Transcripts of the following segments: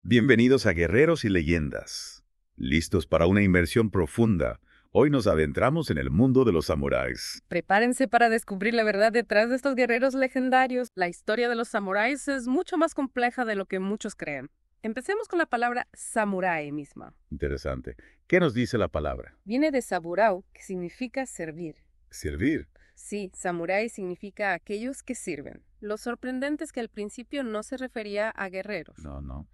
Bienvenidos a Guerreros y Leyendas. ¿Listos para una inmersión profunda? Hoy nos adentramos en el mundo de los samuráis. Prepárense para descubrir la verdad detrás de estos guerreros legendarios. La historia de los samuráis es mucho más compleja de lo que muchos creen. Empecemos con la palabra samurái misma. Interesante. ¿Qué nos dice la palabra? Viene de saburao, que significa servir. Servir. Sí, samurái significa aquellos que sirven. Lo sorprendente es que al principio no se refería a guerreros. No. No.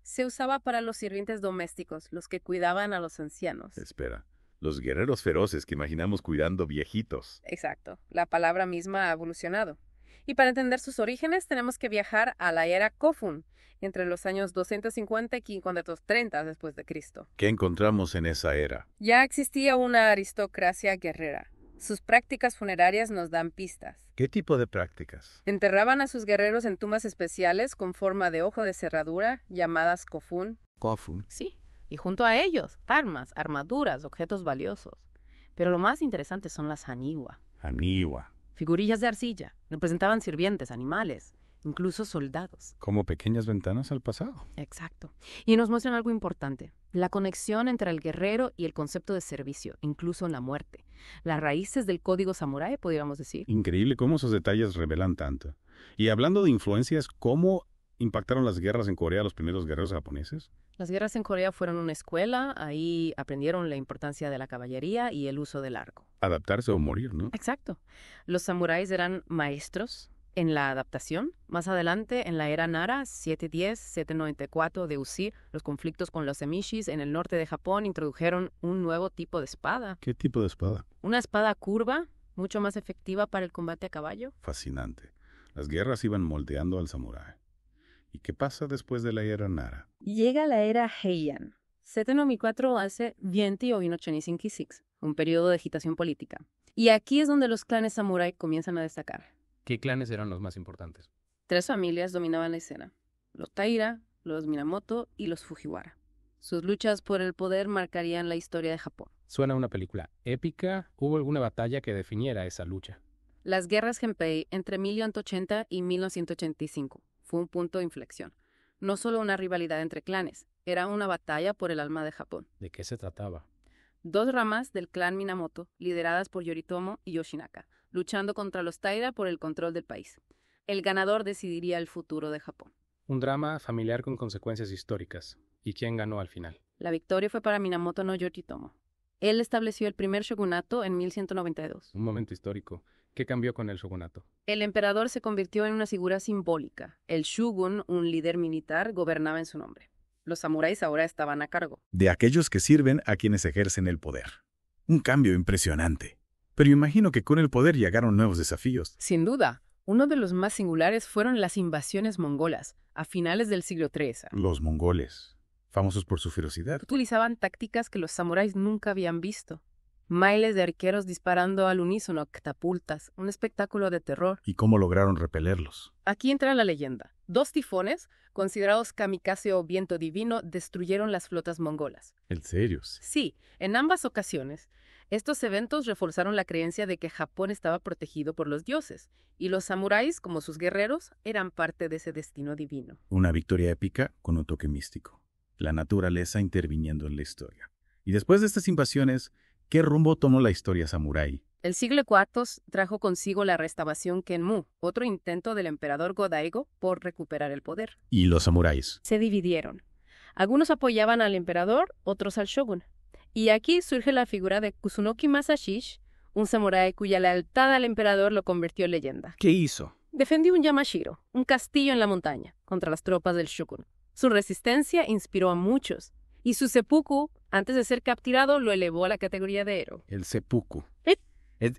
Se usaba para los sirvientes domésticos, los que cuidaban a los ancianos. Espera. Los guerreros feroces que imaginamos cuidando viejitos. Exacto. La palabra misma ha evolucionado. Y para entender sus orígenes tenemos que viajar a la era Kofun, entre los años 250 y 530 después de Cristo. ¿Qué encontramos en esa era? Ya existía una aristocracia guerrera. Sus prácticas funerarias nos dan pistas. ¿Qué tipo de prácticas? Enterraban a sus guerreros en tumbas especiales con forma de ojo de cerradura, llamadas kofun. Kofun. Sí, y junto a ellos, armas, armaduras, objetos valiosos. Pero lo más interesante son las haniwa. Haniwa. Figurillas de arcilla. Representaban sirvientes, animales, incluso soldados. Como pequeñas ventanas al pasado. Exacto. Y nos muestran algo importante. La conexión entre el guerrero y el concepto de servicio, incluso en la muerte. Las raíces del código samurái, podríamos decir. Increíble cómo esos detalles revelan tanto. Y hablando de influencias, ¿cómo impactaron las guerras en Corea a los primeros guerreros japoneses? Las guerras en Corea fueron una escuela. Ahí aprendieron la importancia de la caballería y el uso del arco. Adaptarse o morir, ¿no? Exacto. Los samuráis eran maestros en la adaptación. Más adelante, en la era Nara, 710-794 de UC, los conflictos con los emishis en el norte de Japón introdujeron un nuevo tipo de espada. ¿Qué tipo de espada? Una espada curva, mucho más efectiva para el combate a caballo. Fascinante. Las guerras iban moldeando al samurái. ¿Y qué pasa después de la era Nara? Llega la era Heian. 794 hace 20 o 1956, un periodo de agitación política. Y aquí es donde los clanes samurái comienzan a destacar. ¿Qué clanes eran los más importantes? 3 familias dominaban la escena: los Taira, los Minamoto y los Fujiwara. Sus luchas por el poder marcarían la historia de Japón. Suena a una película épica. ¿Hubo alguna batalla que definiera esa lucha? Las guerras Genpei entre 1180 y 1985 fue un punto de inflexión. No solo una rivalidad entre clanes, era una batalla por el alma de Japón. ¿De qué se trataba? 2 ramas del clan Minamoto, lideradas por Yoritomo y Yoshinaka, luchando contra los Taira por el control del país. El ganador decidiría el futuro de Japón. Un drama familiar con consecuencias históricas. ¿Y quién ganó al final? La victoria fue para Minamoto no Yoritomo. Él estableció el primer shogunato en 1192. Un momento histórico. ¿Qué cambió con el shogunato? El emperador se convirtió en una figura simbólica. El shogun, un líder militar, gobernaba en su nombre. Los samuráis ahora estaban a cargo. De aquellos que sirven a quienes ejercen el poder. Un cambio impresionante. Pero imagino que con el poder llegaron nuevos desafíos. Sin duda, uno de los más singulares fueron las invasiones mongolas, a finales del siglo III. Los mongoles, famosos por su ferocidad. Utilizaban tácticas que los samuráis nunca habían visto. Miles de arqueros disparando al unísono, catapultas, un espectáculo de terror. ¿Y cómo lograron repelerlos? Aquí entra la leyenda. 2 tifones, considerados kamikaze o viento divino, destruyeron las flotas mongolas. ¿En serio? Sí, en ambas ocasiones. Estos eventos reforzaron la creencia de que Japón estaba protegido por los dioses, y los samuráis, como sus guerreros, eran parte de ese destino divino. Una victoria épica con un toque místico. La naturaleza interviniendo en la historia. Y después de estas invasiones, ¿qué rumbo tomó la historia samurái? El siglo IV trajo consigo la restauración Kenmu, otro intento del emperador Go-Daigo por recuperar el poder. ¿Y los samuráis? Se dividieron. Algunos apoyaban al emperador, otros al shogun. Y aquí surge la figura de Kusunoki Masashi, un samurái cuya lealtad al emperador lo convirtió en leyenda. ¿Qué hizo? Defendió un Yamashiro, un castillo en la montaña, contra las tropas del shogun. Su resistencia inspiró a muchos, y su seppuku, antes de ser capturado, lo elevó a la categoría de héroe. El seppuku.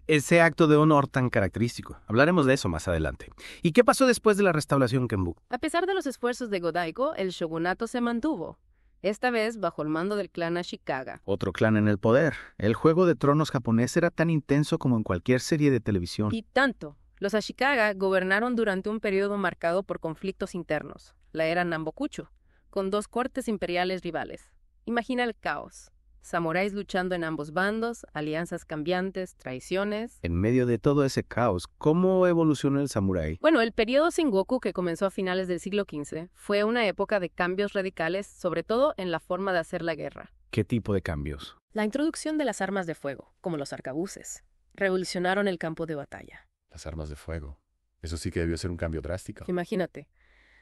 Ese acto de honor tan característico. Hablaremos de eso más adelante. ¿Y qué pasó después de la restauración Kenmu? A pesar de los esfuerzos de Go-Daigo, el shogunato se mantuvo, esta vez bajo el mando del clan Ashikaga. Otro clan en el poder. El Juego de Tronos japonés era tan intenso como en cualquier serie de televisión. Y tanto. Los Ashikaga gobernaron durante un periodo marcado por conflictos internos, la era Nambokucho, con 2 cortes imperiales rivales. Imagina el caos. Samuráis luchando en ambos bandos, alianzas cambiantes, traiciones. En medio de todo ese caos, ¿cómo evolucionó el samurái? Bueno, el periodo Sengoku, que comenzó a finales del siglo XV, fue una época de cambios radicales, sobre todo en la forma de hacer la guerra. ¿Qué tipo de cambios? La introducción de las armas de fuego, como los arcabuces, revolucionaron el campo de batalla. Las armas de fuego. Eso sí que debió ser un cambio drástico. Imagínate,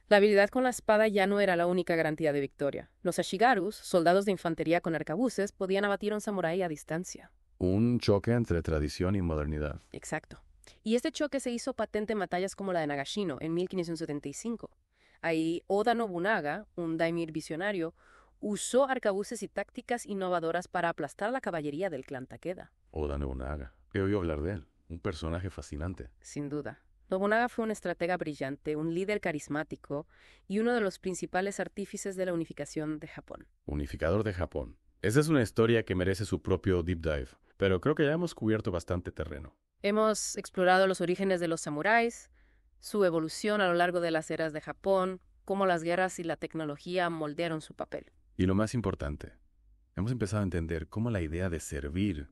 la habilidad con la espada ya no era la única garantía de victoria. Los ashigarus, soldados de infantería con arcabuces, podían abatir a un samurái a distancia. Un choque entre tradición y modernidad. Exacto. Y este choque se hizo patente en batallas como la de Nagashino en 1575. Ahí Oda Nobunaga, un daimyo visionario, usó arcabuces y tácticas innovadoras para aplastar la caballería del clan Takeda. Oda Nobunaga. He oído hablar de él. Un personaje fascinante. Sin duda. Nobunaga fue un estratega brillante, un líder carismático y uno de los principales artífices de la unificación de Japón. Unificador de Japón. Esa es una historia que merece su propio deep dive, pero creo que ya hemos cubierto bastante terreno. Hemos explorado los orígenes de los samuráis, su evolución a lo largo de las eras de Japón, cómo las guerras y la tecnología moldearon su papel. Y lo más importante, hemos empezado a entender cómo la idea de servir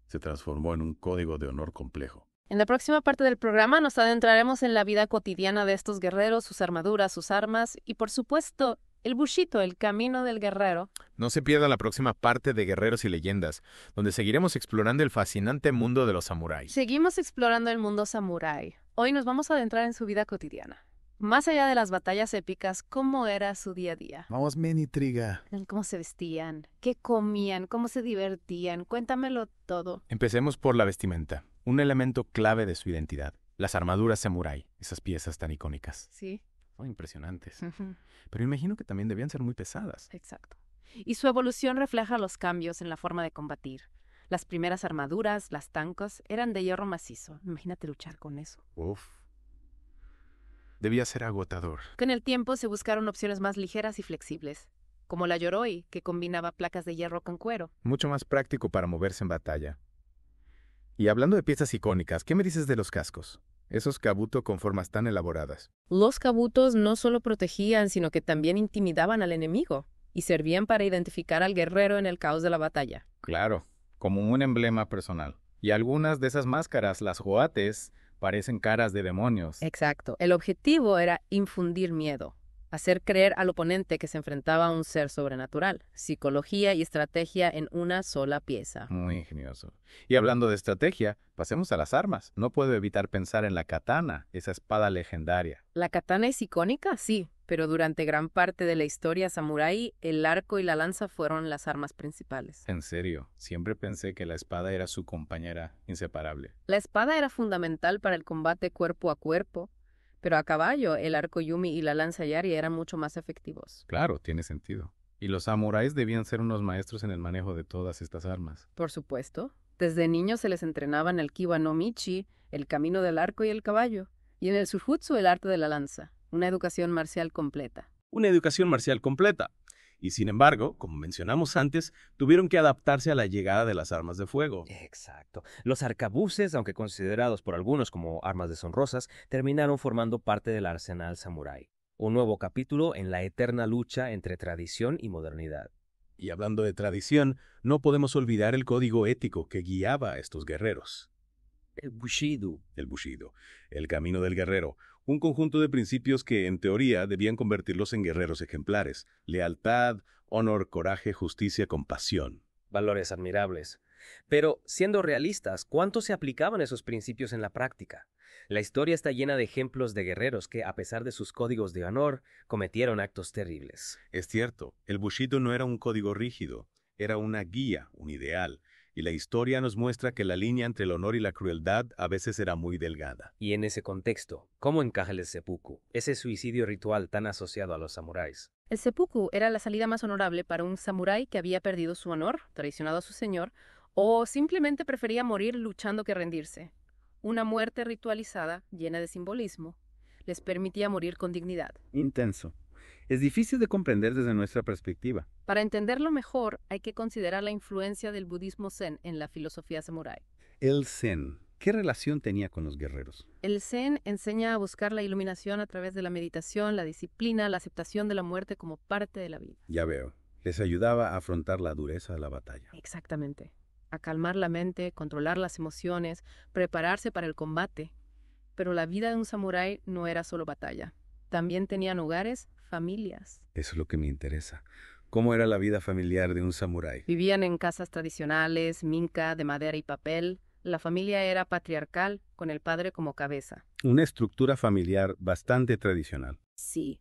se transformó en un código de honor complejo. En la próxima parte del programa nos adentraremos en la vida cotidiana de estos guerreros, sus armaduras, sus armas y, por supuesto, el Bushido, el camino del guerrero. No se pierda la próxima parte de Guerreros y Leyendas, donde seguiremos explorando el fascinante mundo de los samuráis. Seguimos explorando el mundo samurái. Hoy nos vamos a adentrar en su vida cotidiana. Más allá de las batallas épicas, ¿cómo era su día a día? Vamos, men, intriga. ¿Cómo se vestían? ¿Qué comían? ¿Cómo se divertían? Cuéntamelo todo. Empecemos por la vestimenta, un elemento clave de su identidad. Las armaduras samurái, esas piezas tan icónicas. Sí. Son impresionantes. Pero imagino que también debían ser muy pesadas. Exacto. Y su evolución refleja los cambios en la forma de combatir. Las primeras armaduras, las tankos, eran de hierro macizo. Imagínate luchar con eso. Uf. Debía ser agotador. Con el tiempo se buscaron opciones más ligeras y flexibles, como la yoroi, que combinaba placas de hierro con cuero. Mucho más práctico para moverse en batalla. Y hablando de piezas icónicas, ¿qué me dices de los cascos? Esos kabuto con formas tan elaboradas. Los kabutos no solo protegían, sino que también intimidaban al enemigo y servían para identificar al guerrero en el caos de la batalla. Claro, como un emblema personal. Y algunas de esas máscaras, las joates, parecen caras de demonios. Exacto. El objetivo era infundir miedo, hacer creer al oponente que se enfrentaba a un ser sobrenatural. Psicología y estrategia en una sola pieza. Muy ingenioso. Y hablando de estrategia, pasemos a las armas. No puedo evitar pensar en la katana, esa espada legendaria. La katana es icónica, sí, pero durante gran parte de la historia samurái, el arco y la lanza fueron las armas principales. En serio, siempre pensé que la espada era su compañera inseparable. La espada era fundamental para el combate cuerpo a cuerpo, pero a caballo el arco yumi y la lanza yari eran mucho más efectivos. Claro, tiene sentido. Y los samuráis debían ser unos maestros en el manejo de todas estas armas. Por supuesto. Desde niños se les entrenaba en el kiba no michi, el camino del arco y el caballo, y en el surjutsu el arte de la lanza. Una educación marcial completa. Una educación marcial completa. Y sin embargo, como mencionamos antes, tuvieron que adaptarse a la llegada de las armas de fuego. Exacto. Los arcabuces, aunque considerados por algunos como armas deshonrosas, terminaron formando parte del arsenal samurái. Un nuevo capítulo en la eterna lucha entre tradición y modernidad. Y hablando de tradición, no podemos olvidar el código ético que guiaba a estos guerreros. El Bushido. El Bushido, el camino del guerrero, un conjunto de principios que, en teoría, debían convertirlos en guerreros ejemplares. Lealtad, honor, coraje, justicia, compasión. Valores admirables. Pero, siendo realistas, ¿cuánto se aplicaban esos principios en la práctica? La historia está llena de ejemplos de guerreros que, a pesar de sus códigos de honor, cometieron actos terribles. Es cierto, el Bushido no era un código rígido, era una guía, un ideal. Y la historia nos muestra que la línea entre el honor y la crueldad a veces era muy delgada. Y en ese contexto, ¿cómo encaja el seppuku, ese suicidio ritual tan asociado a los samuráis? El seppuku era la salida más honorable para un samurái que había perdido su honor, traicionado a su señor, o simplemente prefería morir luchando que rendirse. Una muerte ritualizada, llena de simbolismo, les permitía morir con dignidad. Intenso. Es difícil de comprender desde nuestra perspectiva. Para entenderlo mejor, hay que considerar la influencia del budismo zen en la filosofía samurái. El Zen, ¿qué relación tenía con los guerreros? El zen enseña a buscar la iluminación a través de la meditación, la disciplina, la aceptación de la muerte como parte de la vida. Ya veo. Les ayudaba a afrontar la dureza de la batalla. Exactamente. A calmar la mente, controlar las emociones, prepararse para el combate. Pero la vida de un samurái no era solo batalla. También tenían hogares, familias. Eso es lo que me interesa. ¿Cómo era la vida familiar de un samurái? Vivían en casas tradicionales, minca, de madera y papel. La familia era patriarcal, con el padre como cabeza. Una estructura familiar bastante tradicional. Sí.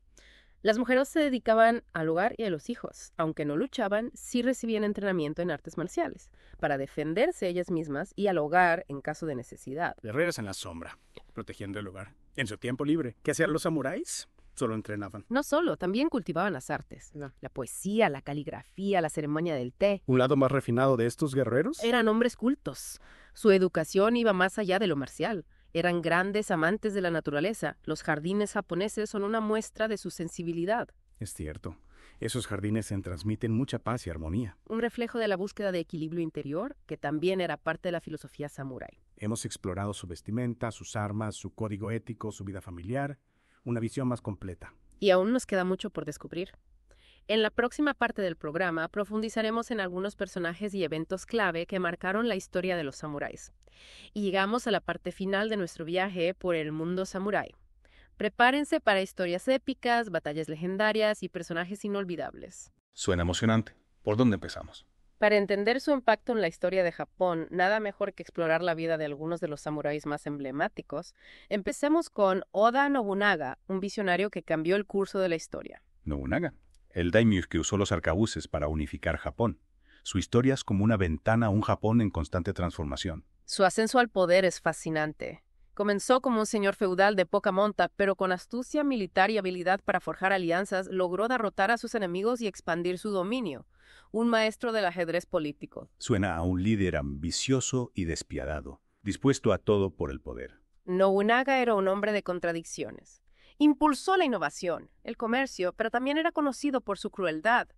Las mujeres se dedicaban al hogar y a los hijos. Aunque no luchaban, sí recibían entrenamiento en artes marciales, para defenderse ellas mismas y al hogar en caso de necesidad. Guerreras en la sombra, protegiendo el hogar. En su tiempo libre, ¿qué hacían los samuráis? Solo entrenaban. No solo, también cultivaban las artes. La poesía, la caligrafía, la ceremonia del té. ¿Un lado más refinado de estos guerreros? Eran hombres cultos. Su educación iba más allá de lo marcial. Eran grandes amantes de la naturaleza. Los jardines japoneses son una muestra de su sensibilidad. Es cierto. Esos jardines transmiten mucha paz y armonía. Un reflejo de la búsqueda de equilibrio interior, que también era parte de la filosofía samurái. Hemos explorado su vestimenta, sus armas, su código ético, su vida familiar. Una visión más completa. Y aún nos queda mucho por descubrir. En la próxima parte del programa profundizaremos en algunos personajes y eventos clave que marcaron la historia de los samuráis. Y llegamos a la parte final de nuestro viaje por el mundo samurái. Prepárense para historias épicas, batallas legendarias y personajes inolvidables. Suena emocionante. ¿Por dónde empezamos? Para entender su impacto en la historia de Japón, nada mejor que explorar la vida de algunos de los samuráis más emblemáticos. Empecemos con Oda Nobunaga, un visionario que cambió el curso de la historia. Nobunaga, el daimyo que usó los arcabuces para unificar Japón. Su historia es como una ventana a un Japón en constante transformación. Su ascenso al poder es fascinante. Comenzó como un señor feudal de poca monta, pero con astucia militar y habilidad para forjar alianzas, logró derrotar a sus enemigos y expandir su dominio. Un maestro del ajedrez político. Suena a un líder ambicioso y despiadado, dispuesto a todo por el poder. Nobunaga era un hombre de contradicciones. Impulsó la innovación, el comercio, pero también era conocido por su crueldad.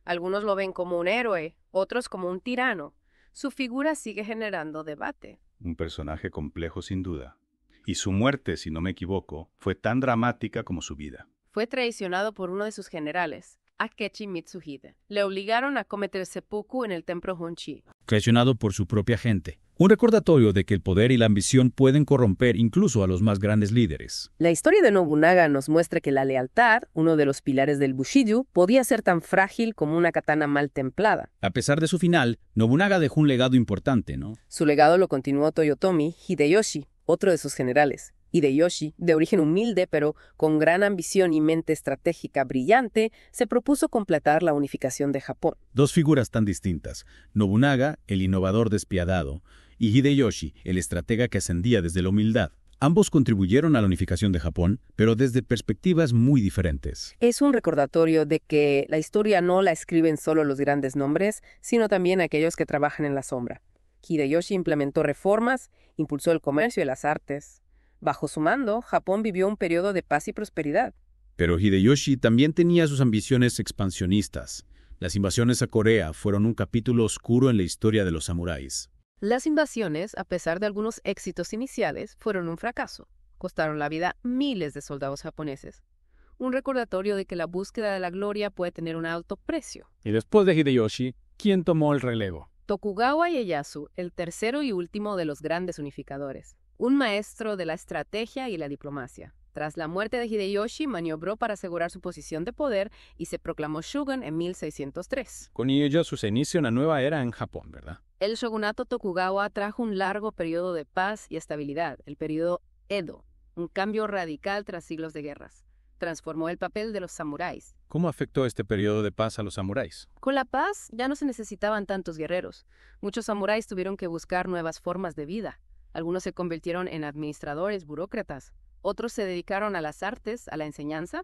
Algunos lo ven como un héroe, otros como un tirano. Su figura sigue generando debate. Un personaje complejo sin duda. Y su muerte, si no me equivoco, fue tan dramática como su vida. Fue traicionado por uno de sus generales, Akechi Mitsuhide. Le obligaron a cometer seppuku en el templo Honshi. Traicionado por su propia gente. Un recordatorio de que el poder y la ambición pueden corromper incluso a los más grandes líderes. La historia de Nobunaga nos muestra que la lealtad, uno de los pilares del Bushido, podía ser tan frágil como una katana mal templada. A pesar de su final, Nobunaga dejó un legado importante, ¿no? Su legado lo continuó Toyotomi Hideyoshi, otro de sus generales. Hideyoshi, de origen humilde pero con gran ambición y mente estratégica brillante, se propuso completar la unificación de Japón. Dos figuras tan distintas, Nobunaga, el innovador despiadado, y Hideyoshi, el estratega que ascendía desde la humildad. Ambos contribuyeron a la unificación de Japón, pero desde perspectivas muy diferentes. Es un recordatorio de que la historia no la escriben solo los grandes nombres, sino también aquellos que trabajan en la sombra. Hideyoshi implementó reformas, impulsó el comercio y las artes. Bajo su mando, Japón vivió un periodo de paz y prosperidad. Pero Hideyoshi también tenía sus ambiciones expansionistas. Las invasiones a Corea fueron un capítulo oscuro en la historia de los samuráis. Las invasiones, a pesar de algunos éxitos iniciales, fueron un fracaso. Costaron la vida a miles de soldados japoneses. Un recordatorio de que la búsqueda de la gloria puede tener un alto precio. Y después de Hideyoshi, ¿quién tomó el relevo? Tokugawa Ieyasu, el tercero y último de los grandes unificadores. Un maestro de la estrategia y la diplomacia. Tras la muerte de Hideyoshi, maniobró para asegurar su posición de poder y se proclamó shogun en 1603. Con Ieyasu se inicia una nueva era en Japón, ¿verdad? El shogunato Tokugawa trajo un largo periodo de paz y estabilidad, el periodo Edo, un cambio radical tras siglos de guerras. Transformó el papel de los samuráis. ¿Cómo afectó este periodo de paz a los samuráis? Con la paz ya no se necesitaban tantos guerreros. Muchos samuráis tuvieron que buscar nuevas formas de vida. Algunos se convirtieron en administradores, burócratas. Otros se dedicaron a las artes, a la enseñanza.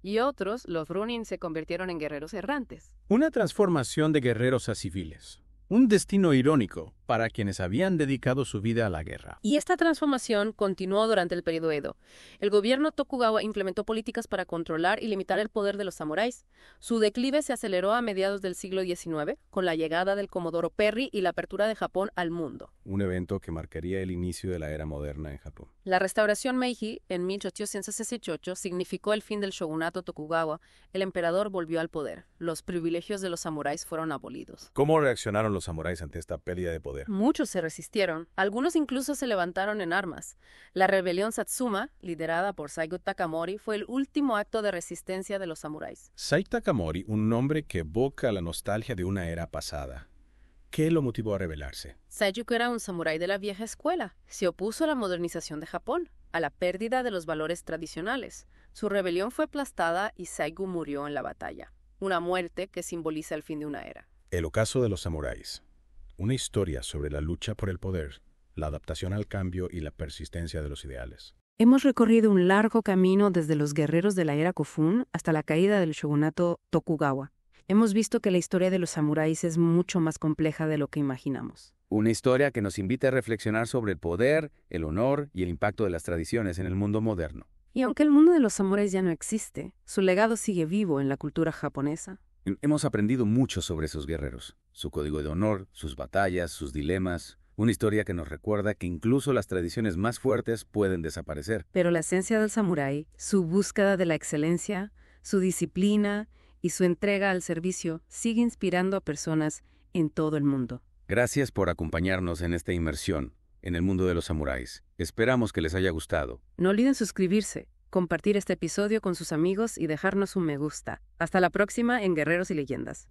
Y otros, los Ronin, se convirtieron en guerreros errantes. Una transformación de guerreros a civiles. Un destino irónico para quienes habían dedicado su vida a la guerra. Y esta transformación continuó durante el periodo Edo. El gobierno Tokugawa implementó políticas para controlar y limitar el poder de los samuráis. Su declive se aceleró a mediados del siglo XIX, con la llegada del Comodoro Perry y la apertura de Japón al mundo. Un evento que marcaría el inicio de la era moderna en Japón. La restauración Meiji en 1868 significó el fin del shogunato Tokugawa. El emperador volvió al poder. Los privilegios de los samuráis fueron abolidos. ¿Cómo reaccionaron los samuráis ante esta pérdida de poder? Muchos se resistieron. Algunos incluso se levantaron en armas. La rebelión Satsuma, liderada por Saigo Takamori, fue el último acto de resistencia de los samuráis. Saigo Takamori, un nombre que evoca la nostalgia de una era pasada. ¿Qué lo motivó a rebelarse? Saigo era un samurái de la vieja escuela. Se opuso a la modernización de Japón, a la pérdida de los valores tradicionales. Su rebelión fue aplastada y Saigo murió en la batalla. Una muerte que simboliza el fin de una era. El ocaso de los samuráis. Una historia sobre la lucha por el poder, la adaptación al cambio y la persistencia de los ideales. Hemos recorrido un largo camino desde los guerreros de la era Kofun hasta la caída del shogunato Tokugawa. Hemos visto que la historia de los samuráis es mucho más compleja de lo que imaginamos. Una historia que nos invita a reflexionar sobre el poder, el honor y el impacto de las tradiciones en el mundo moderno. Y aunque el mundo de los samuráis ya no existe, su legado sigue vivo en la cultura japonesa. Hemos aprendido mucho sobre sus guerreros, su código de honor, sus batallas, sus dilemas. Una historia que nos recuerda que incluso las tradiciones más fuertes pueden desaparecer. Pero la esencia del samurái, su búsqueda de la excelencia, su disciplina y su entrega al servicio sigue inspirando a personas en todo el mundo. Gracias por acompañarnos en esta inmersión en el mundo de los samuráis. Esperamos que les haya gustado. No olviden suscribirse, compartir este episodio con sus amigos y dejarnos un me gusta. Hasta la próxima en Guerreros y Leyendas.